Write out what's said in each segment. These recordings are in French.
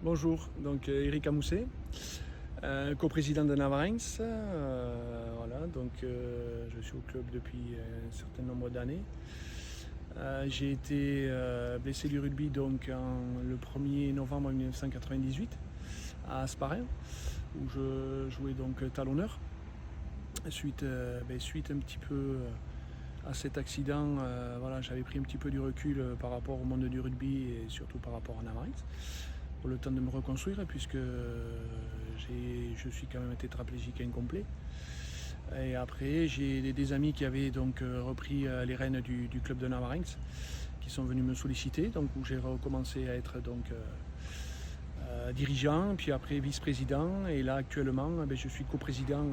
Bonjour, donc Eric Amousset, coprésident de Navarrenx. Voilà, donc je suis au club depuis un certain nombre d'années. J'ai été blessé du rugby donc le 1er novembre 1998 à Asparin, où je jouais donc talonneur. Suite un petit peu à cet accident, voilà, j'avais pris un petit peu du recul par rapport au monde du rugby et surtout par rapport à Navarrenx, pour le temps de me reconstruire, puisque je suis quand même tétraplégique incomplet. Et après, j'ai des amis qui avaient donc repris les rênes du club de Navarrenx, qui sont venus me solliciter, donc où j'ai recommencé à être donc dirigeant, puis après vice-président, et là actuellement je suis coprésident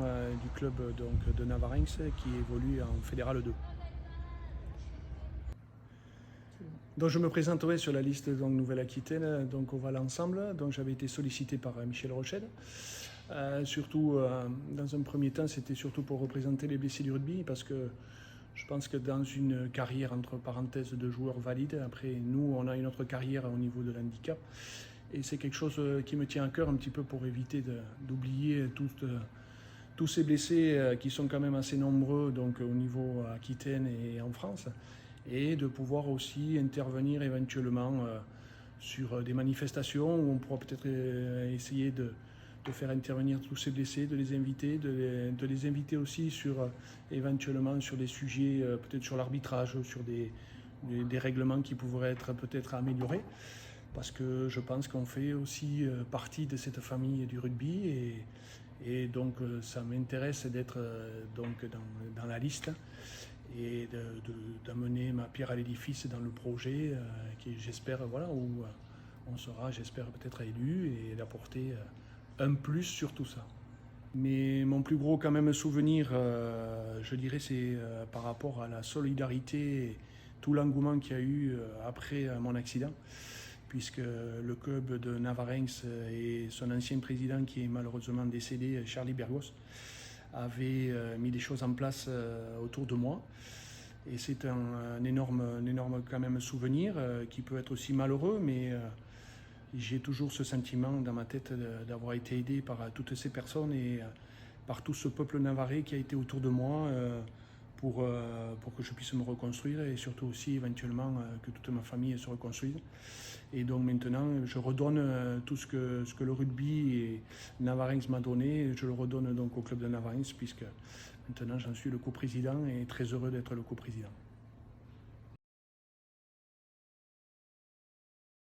du club donc, de Navarrenx, qui évolue en Fédéral 2. Donc je me présenterai sur la liste donc, Nouvelle-Aquitaine, donc au Val Ensemble. Donc j'avais été sollicité par Michel Rochelle. Surtout, dans un premier temps, c'était surtout pour représenter les blessés du rugby, parce que je pense que dans une carrière, entre parenthèses, de joueur valide, après nous, on a une autre carrière au niveau de l'handicap. Et c'est quelque chose qui me tient à cœur un petit peu, pour éviter d'oublier tous ces blessés qui sont quand même assez nombreux donc, au niveau Aquitaine et en France, et de pouvoir aussi intervenir éventuellement sur des manifestations où on pourra peut-être essayer de faire intervenir tous ces blessés, de les inviter aussi sur éventuellement sur des sujets, peut-être sur l'arbitrage, sur des règlements qui pourraient être peut-être améliorés, parce que je pense qu'on fait aussi partie de cette famille du rugby, et donc ça m'intéresse d'être donc dans la liste et d'amener ma pierre à l'édifice dans le projet qui, j'espère, voilà, où on sera, j'espère, peut-être élu, et d'apporter un plus sur tout ça. Mais mon plus gros quand même souvenir, je dirais, c'est par rapport à la solidarité et tout l'engouement qu'il y a eu après mon accident, puisque le club de Navarrenx et son ancien président, qui est malheureusement décédé, Charlie Bergos, avait mis des choses en place autour de moi. Et c'est un énorme quand même souvenir qui peut être aussi malheureux, mais j'ai toujours ce sentiment dans ma tête d'avoir été aidé par toutes ces personnes et par tout ce peuple navarrais qui a été autour de moi pour que je puisse me reconstruire, et surtout aussi éventuellement que toute ma famille se reconstruise. Et donc maintenant, je redonne tout ce que le rugby et Navarrenx m'a donné, je le redonne donc au club de Navarrenx, puisque maintenant j'en suis le coprésident et très heureux d'être le coprésident.